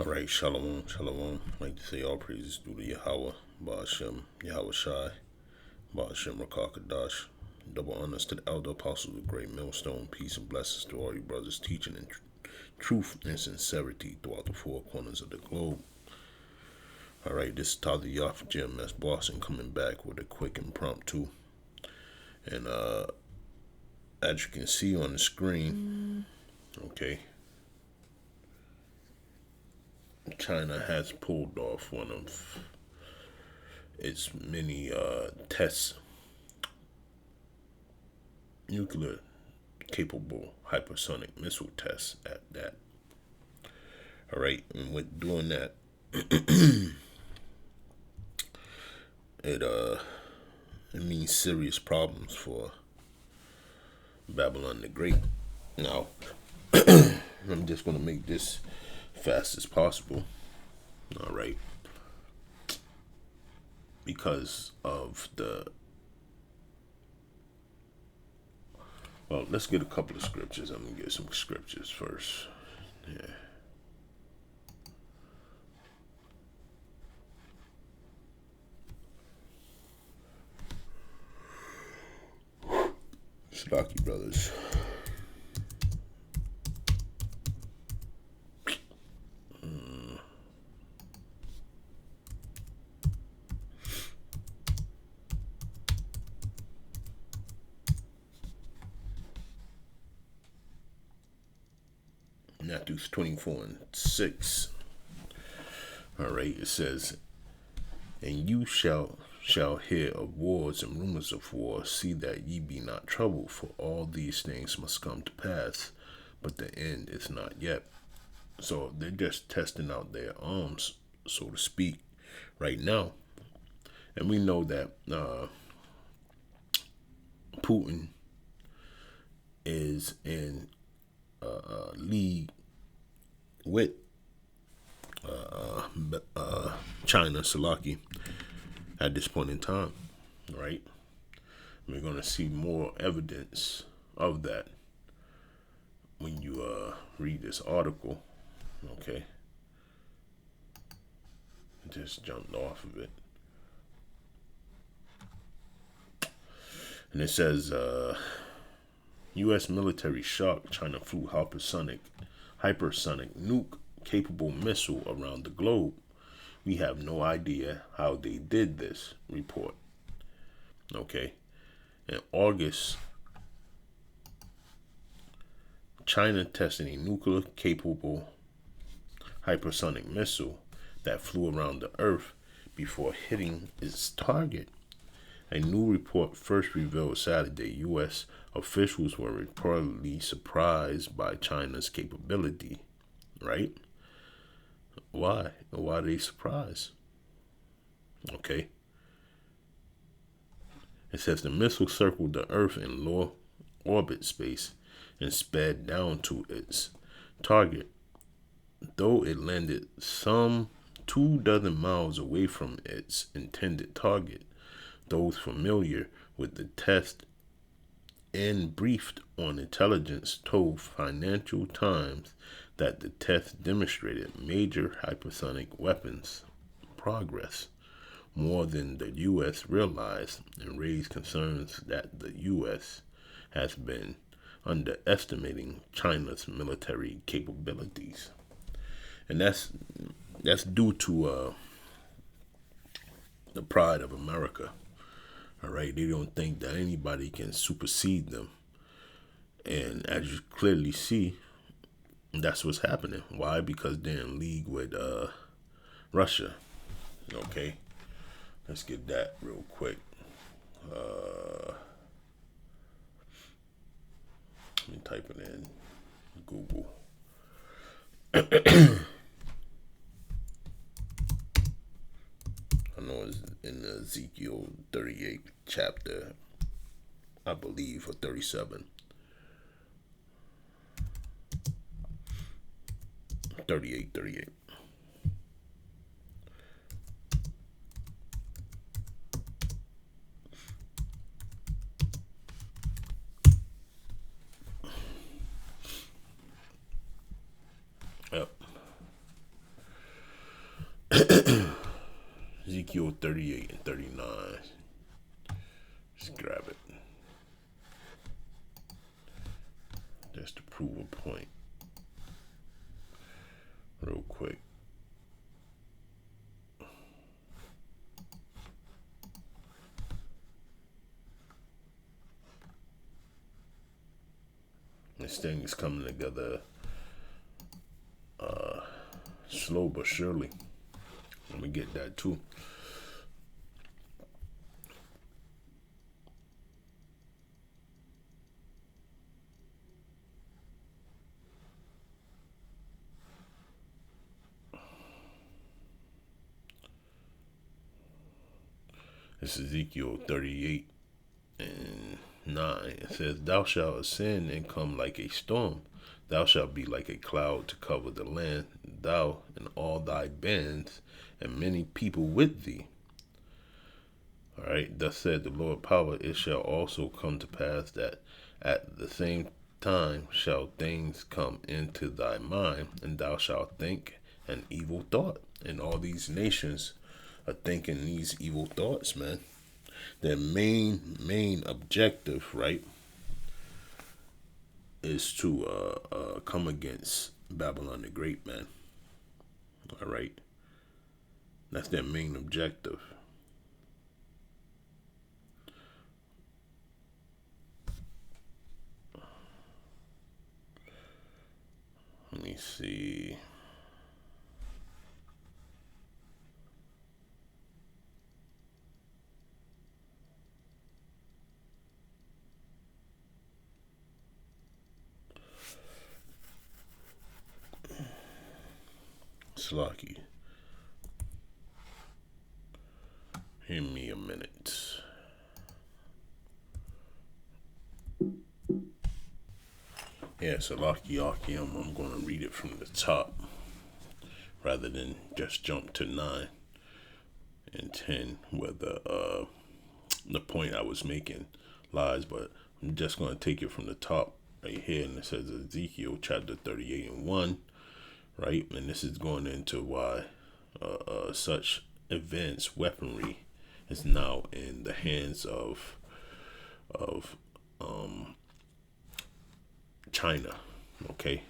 All right, shalom, shalom. I'd like to say all praises due to Yahweh, Ba'ashem, Yahweh Shai, Ba'ashem Rakakadash. Double honors to the elder apostles of Great Millstone. Peace and blessings to all you brothers teaching in truth and sincerity throughout the four corners of the globe. All right, this is Tyler Yaf GMS Boston coming back with a quick impromptu. And as you can see on the screen, okay, China has pulled off one of its many tests, nuclear capable hypersonic missile tests at that. All right, and with doing that, it it means serious problems for Babylon the Great. Now, I'm just gonna make this fast as possible. All right, because of the well, let's get a couple of scriptures. I'm gonna get some scriptures first. Yeah. Stocky brothers. Matthew 24:6. All right, it says, "And you shall hear of wars and rumors of wars. See that ye be not troubled, for all these things must come to pass, but the end is not yet." So they're just testing out their arms, so to speak, right now. And we know that Putin is in league with China, Salaki, at this point in time, right? We're going to see more evidence of that when you read this article, okay? Just jumped off of it. And it says, U.S. military shock, China flew hypersonic nuke capable missile around the globe. We have no idea how they did this, report. Okay. In August, China tested a nuclear capable hypersonic missile that flew around the Earth before hitting its target. A new report first revealed Saturday U.S. officials were reportedly surprised by China's capability. Right? Why? Why are they surprised? Okay. It says the missile circled the Earth in low orbit space and sped down to its target. Though it landed some 24 miles away from its intended target, those familiar with the test and briefed on intelligence told Financial Times that the test demonstrated major hypersonic weapons progress, more than the U.S. realized, and raised concerns that the U.S. has been underestimating China's military capabilities. And that's due to the pride of America. All right, they don't think that anybody can supersede them, and as you clearly see, that's what's happening. Why? Because they're in league with Russia. Okay, let's get that real quick. Let me type it in Google. I know it's in Ezekiel 38 chapter, I believe, or 37. 38. Yep. Ezekiel 38 and 39. Just grab it. Just to prove a point. Real quick. This thing is coming together slow but surely. Let me get that too. This is Ezekiel 38 and 9. It says, Thou shalt ascend and come like a storm. Thou shalt be like a cloud to cover the land, thou and all thy bands, and many people with thee. All right, thus said the Lord power, it shall also come to pass that at the same time shall things come into thy mind, and thou shalt think an evil thought. And all these nations are thinking these evil thoughts, man. Their main objective, right, is to come against Babylon the Great, man. All right, that's their main objective. Let me see. Slocky. Give me a minute. Yeah, Slocky, I'm going to read it from the top rather than just jump to 9 and 10 where the point I was making lies, but I'm just going to take it from the top right here. And it says Ezekiel chapter 38 and 1. Right, and this is going into why such advanced weaponry is now in the hands of China. Okay,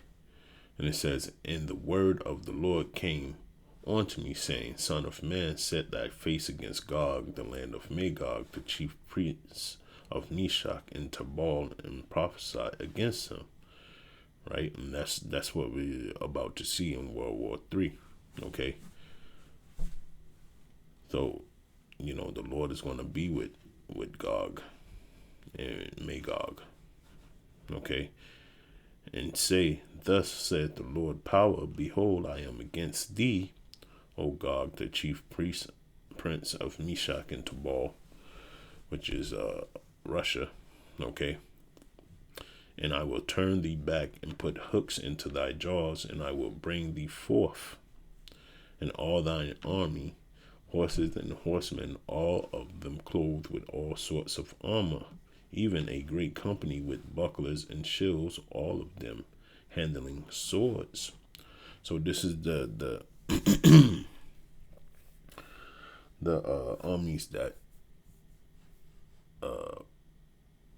and it says, "And the word of the Lord came unto me, saying, Son of man, set thy face against Gog, the land of Magog, the chief prince of Meshach and Tubal, and prophesy against him." Right, and that's what we're about to see in World War III. Okay, so the Lord is going to be with Gog and Magog. Okay, and say, Thus said the Lord power, behold, I am against thee, O Gog, the chief prince of Meshach and Tubal, which is Russia. Okay. And I will turn thee back and put hooks into thy jaws, and I will bring thee forth, and all thine army, horses and horsemen, all of them clothed with all sorts of armor, even a great company with bucklers and shields, all of them handling swords. So this is the armies that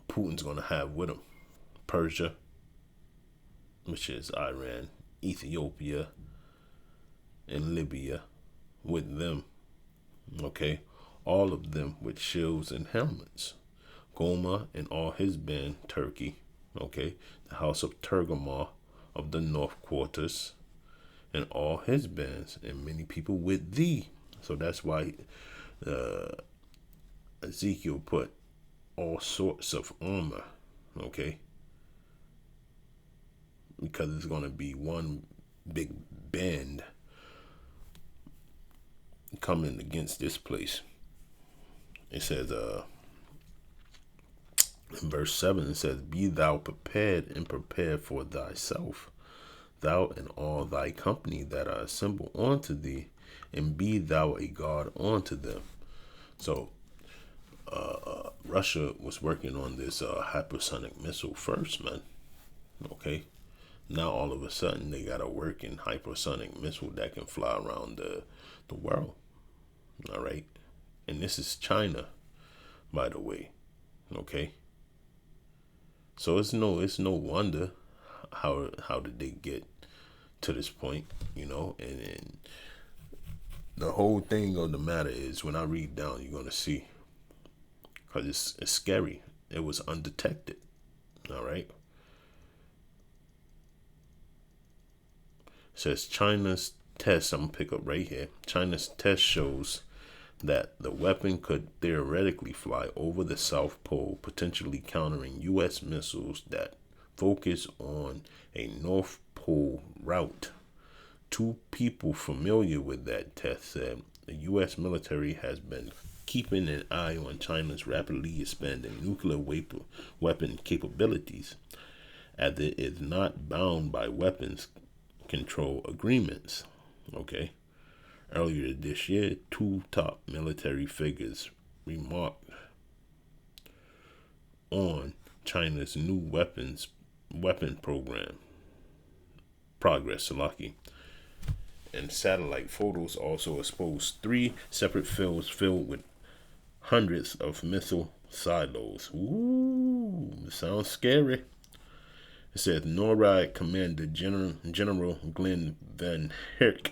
Putin's gonna have with him. Persia, which is Iran, Ethiopia, and Libya, with them. Okay, all of them with shields and helmets. Goma and all his band, Turkey. Okay, the house of Tergamah of the north quarters, and all his bands, and many people with thee. So that's why Ezekiel put all sorts of armor. Okay, because it's going to be one big band coming against this place. It says, in verse 7, it says, Be thou prepared and prepare for thyself, thou and all thy company that are assembled unto thee, and be thou a guard unto them. So, Russia was working on this hypersonic missile first, man. Okay. Now all of a sudden they got a working hypersonic missile that can fly around the world. All right, and this is China, by the way. Okay, so it's no wonder how did they get to this point, and the whole thing of the matter is when I read down, you're gonna see because it's scary. It was undetected. All right. It says China's test. I'm gonna pick up right here. China's test shows that the weapon could theoretically fly over the South Pole, potentially countering U.S. missiles that focus on a North Pole route. Two people familiar with that test said the U.S. military has been keeping an eye on China's rapidly expanding nuclear weapon capabilities, as it is not bound by weapons control agreements. Okay. Earlier this year, two top military figures remarked on China's new weapon program progress. Salaki. And satellite photos also exposed three separate fields filled with hundreds of missile silos. Ooh, sounds scary. It says NORAD Commander General Glenn Van Herk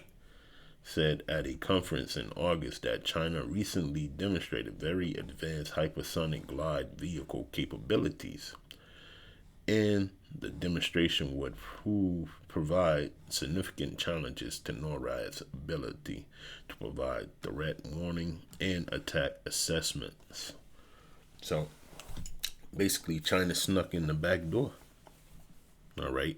said at a conference in August that China recently demonstrated very advanced hypersonic glide vehicle capabilities, and the demonstration would provide significant challenges to NORAD's ability to provide threat warning and attack assessments. So basically, China snuck in the back door. All right.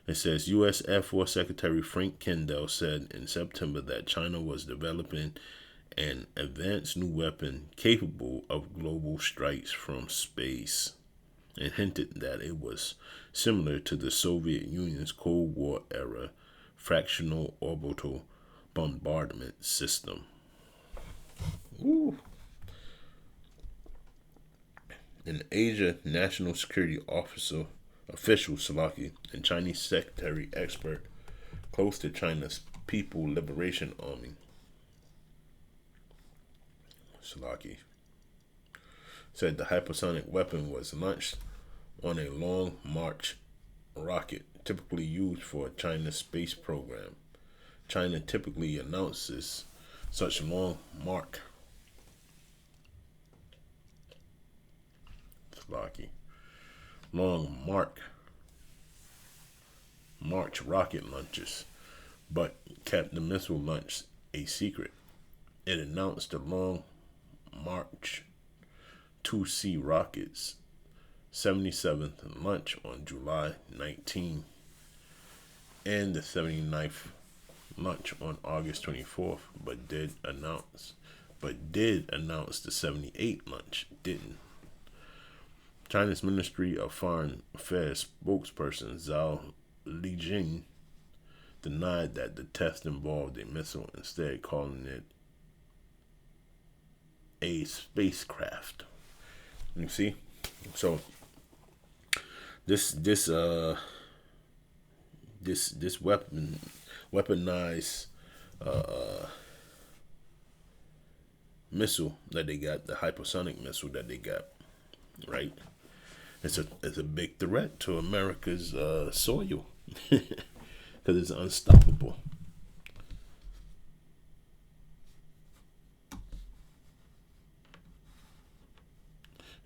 It says U.S. Air Force Secretary Frank Kendall said in September that China was developing an advanced new weapon capable of global strikes from space, and hinted that it was similar to the Soviet Union's Cold War era fractional orbital bombardment system. Ooh. An Asia National Security official Salaki, and Chinese secretary expert close to China's People Liberation Army Salaki said the hypersonic weapon was launched on a Long March rocket typically used for China's space program. China typically announces such Long March rocket launches, but kept the missile launch a secret. It announced the Long March 2C rockets 77th launch on July 19 and the 79th launch on August 24th, but did announce the 78th launch didn't. China's Ministry of Foreign Affairs spokesperson Zhao Lijing denied that the test involved a missile, instead calling it a spacecraft. You see? So this weaponized missile that they got, the hypersonic missile that they got, right? It's a big threat to America's soil because it's unstoppable.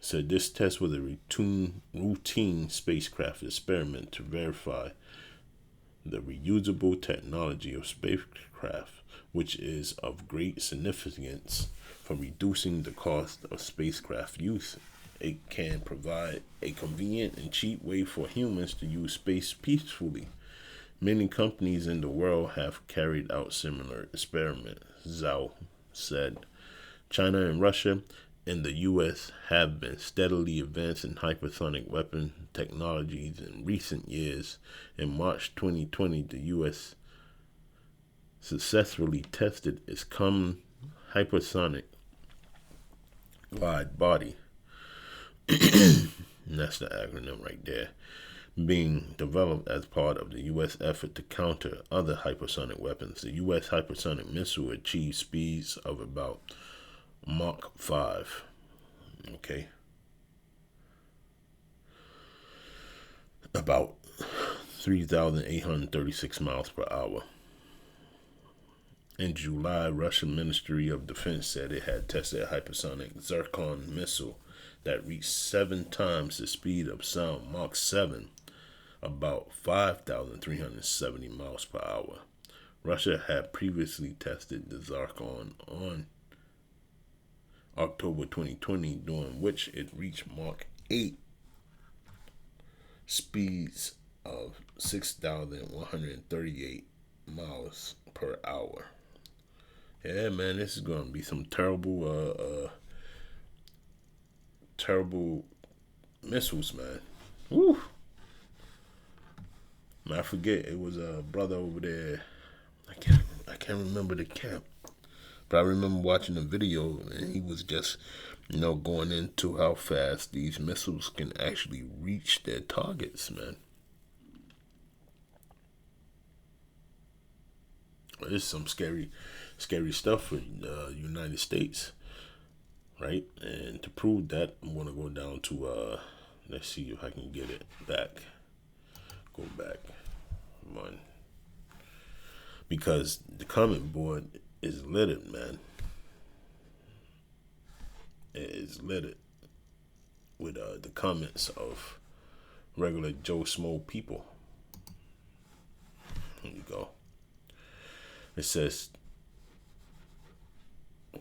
So this test was a routine spacecraft experiment to verify the reusable technology of spacecraft, which is of great significance for reducing the cost of spacecraft use. It can provide a convenient and cheap way for humans to use space peacefully. Many companies in the world have carried out similar experiments, Zhao said. China and Russia and the U.S. have been steadily advancing hypersonic weapon technologies in recent years. In March 2020, the U.S. successfully tested its common hypersonic glide body. And that's the acronym right there. being developed as part of the U.S. effort to counter other hypersonic weapons. The U.S. hypersonic missile achieved speeds of about Mach 5. Okay. About 3,836 miles per hour. In July, Russian Ministry of Defense said it had tested a hypersonic Zircon missile that reached 7 times the speed of sound, Mach 7, about 5,370 miles per hour. Russia had previously tested the Zircon on October 2020, during which it reached Mach 8 speeds of 6,138 miles per hour. Yeah, man, this is going to be some terrible missiles, man. Woo! I forget, it was a brother over there. I can't remember the camp, but I remember watching the video, and he was just, going into how fast these missiles can actually reach their targets, man. It's some scary stuff for the United States, right? And to prove that, I'm gonna go down to let's see if I can get it back. Go back one, because the comment board is littered, man. It is littered with the comments of regular Joe Smo people. Here you go. It says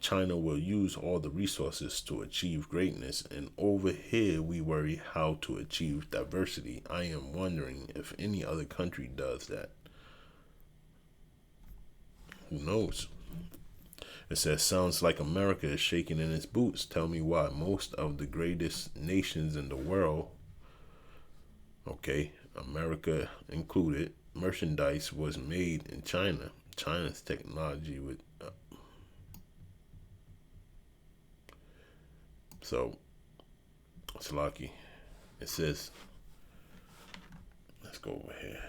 China will use all the resources to achieve greatness, and over here we worry how to achieve diversity. I am wondering if any other country does that. Who knows? It says, sounds like America is shaking in its boots. Tell me why. Most of the greatest nations in the world, okay, America included, merchandise was made in China. China's technology with so it's lucky. It says, let's go over here.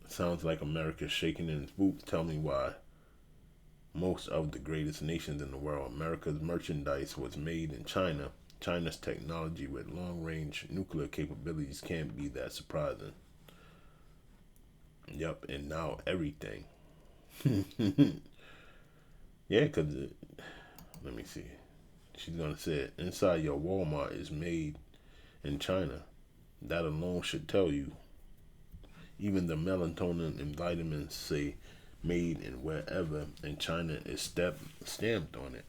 Sounds like America's shaking in its boots. Tell me why. Most of the greatest nations in the world, America's merchandise was made in China. China's technology with long-range nuclear capabilities can't be that surprising. Yep, and now everything. Yeah, because, let me see. She's going to say it. Inside your Walmart is made in China. That alone should tell you. Even the melatonin and vitamins say made in wherever, and China is stamped on it.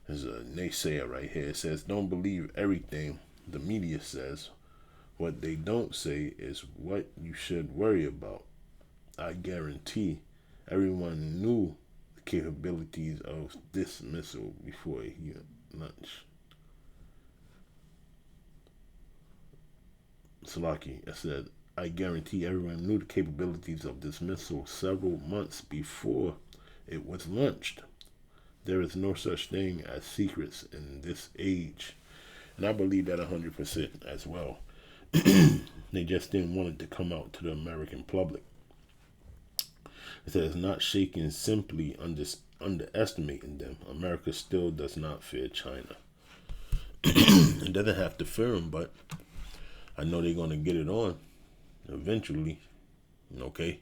There's a naysayer right here. It says, don't believe everything the media says. What they don't say is what you should worry about. I guarantee everyone knew the capabilities of this missile before he launched. Salaki, I said, I guarantee everyone knew the capabilities of this missile several months before it was launched. There is no such thing as secrets in this age. And I believe that 100% as well. They just didn't want it to come out to the American public. It says, not shaking, simply underestimating them. America still does not fear China. It doesn't have to fear them, but I know they're going to get it on eventually. Okay?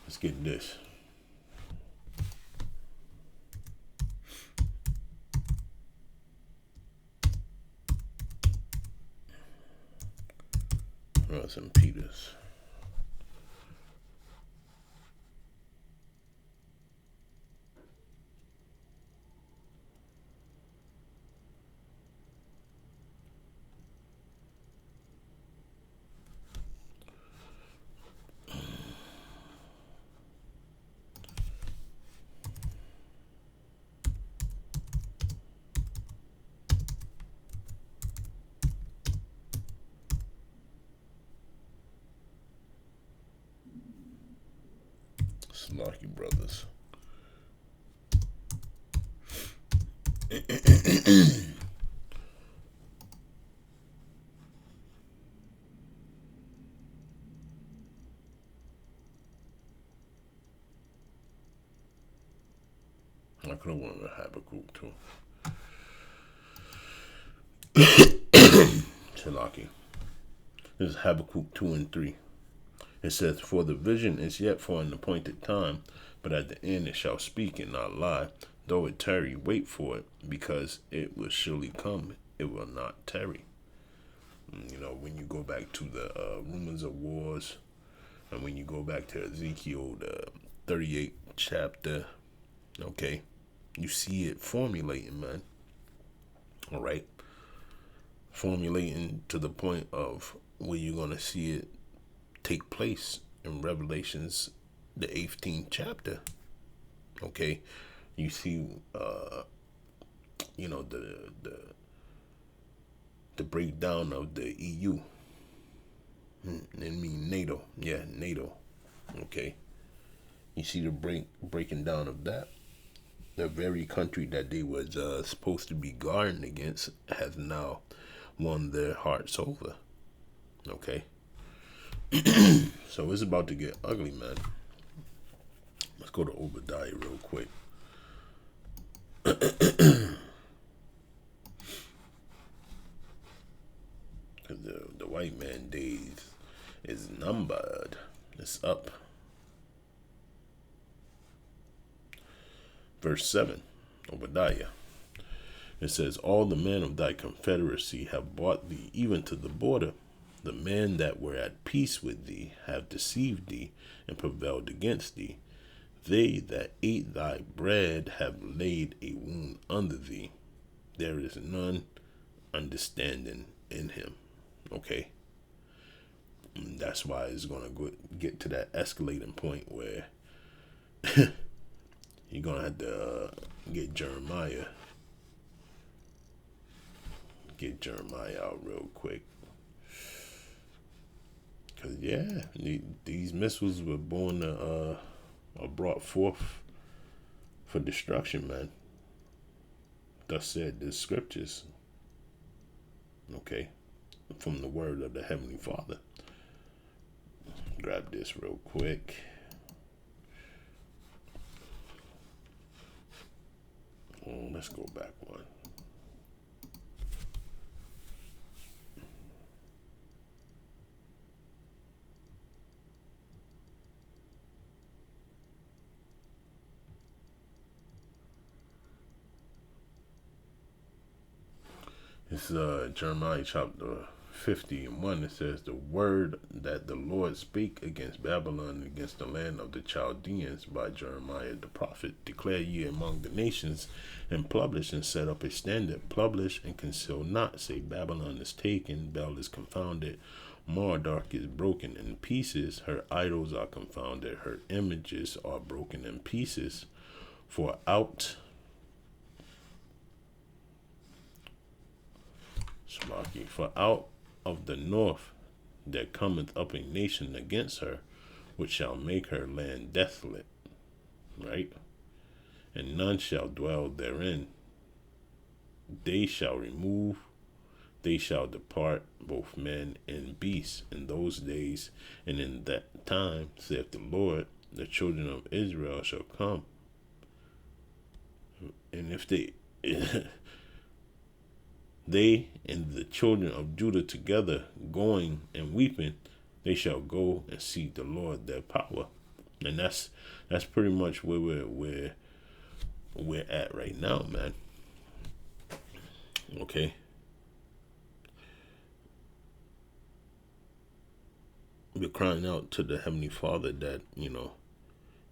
Let's get this. St. Peters. Lucky brothers. I could have went with Habakkuk too. Shalaki. This is Habakkuk 2 and 3. It says, "For the vision is yet for an appointed time, but at the end it shall speak and not lie. Though it tarry, wait for it, because it will surely come. It will not tarry." You know, when you go back to the rumors of wars, and when you go back to Ezekiel, the 38th chapter, okay, you see it formulating, man. All right. Formulating to the point of where you're going to see it take place in Revelations, the 18th chapter. Okay. You see, you know, the breakdown of the EU. I mean NATO. Yeah, NATO. Okay. You see the breaking down of that. The very country that they was supposed to be guarding against has now won their hearts over. Okay. So it's about to get ugly, man. Let's go to Obadiah real quick. Because the white man days is numbered. It's up. Verse 7, Obadiah. It says, "All the men of thy confederacy have brought thee even to the border. The men that were at peace with thee have deceived thee and prevailed against thee. They that ate thy bread have laid a wound under thee. There is none understanding in him." Okay. And that's why it's going to get to that escalating point where you're going to have to get Jeremiah out real quick. Because, yeah, these missiles were born or brought forth for destruction, man. Thus said the scriptures. Okay. From the word of the Heavenly Father. Grab this real quick. Oh, let's go back one. It's Jeremiah chapter 50:1. It says, "The word that the Lord spake against Babylon, against the land of the Chaldeans by Jeremiah the prophet, declare ye among the nations, and publish and set up a standard, publish and conceal not, say, Babylon is taken, Bel is confounded, Marduk is broken in pieces, her idols are confounded, her images are broken in pieces, for out of the north there cometh up a nation against her, which shall make her land desolate," right? "And none shall dwell therein. They shall remove, they shall depart, both men and beasts, in those days and in that time, saith the Lord, the children of Israel shall come. And if they they and the children of Judah together going and weeping, they shall go and seek the Lord their power." And that's pretty much where we're at right now, man. Okay. We're crying out to the Heavenly Father that,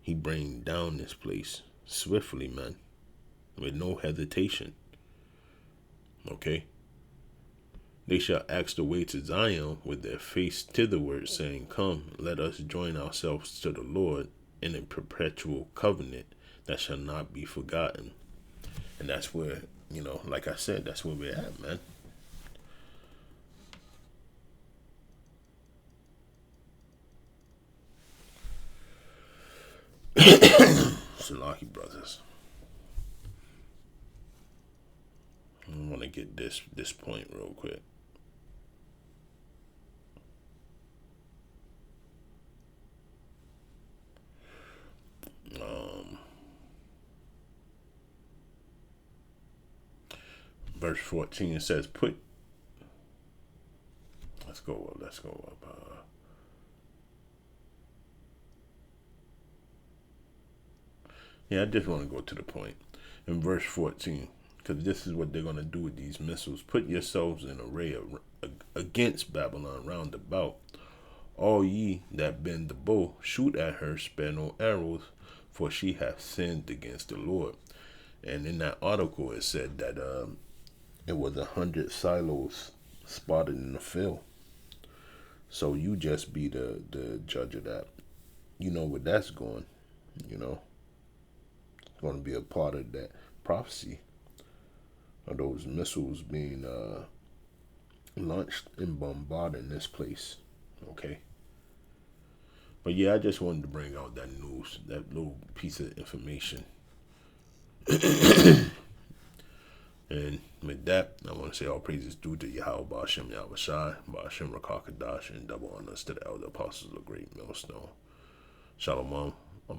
He bring down this place swiftly, man, with no hesitation. Okay. "They shall ask the way to Zion with their face thitherward, saying, Come, let us join ourselves to the Lord in a perpetual covenant that shall not be forgotten." And that's where, like I said, that's where we're at, man. Salaki brothers. I want to get this point real quick. Verse 14 says, "Put." Let's go up. Let's go up. Yeah, I just want to go to the point in verse 14, because this is what they're going to do with these missiles. "Put yourselves in array against Babylon round about. All ye that bend the bow, shoot at her, spare no arrows, for she hath sinned against the Lord." And in that article, it said that it was 100 silos spotted in the field. So you just be the judge of that. You know where that's going. You know, it's going to be a part of that prophecy of those missiles being launched and bombarding this place. Okay. But yeah, I just wanted to bring out that news, that little piece of information. And with that, I want to say all praises due to Yahweh Ba'ashem Yahushai, Ba'ashem Rakakadash, and double honors to the elder apostles of Great Millstone. Shalom, I'm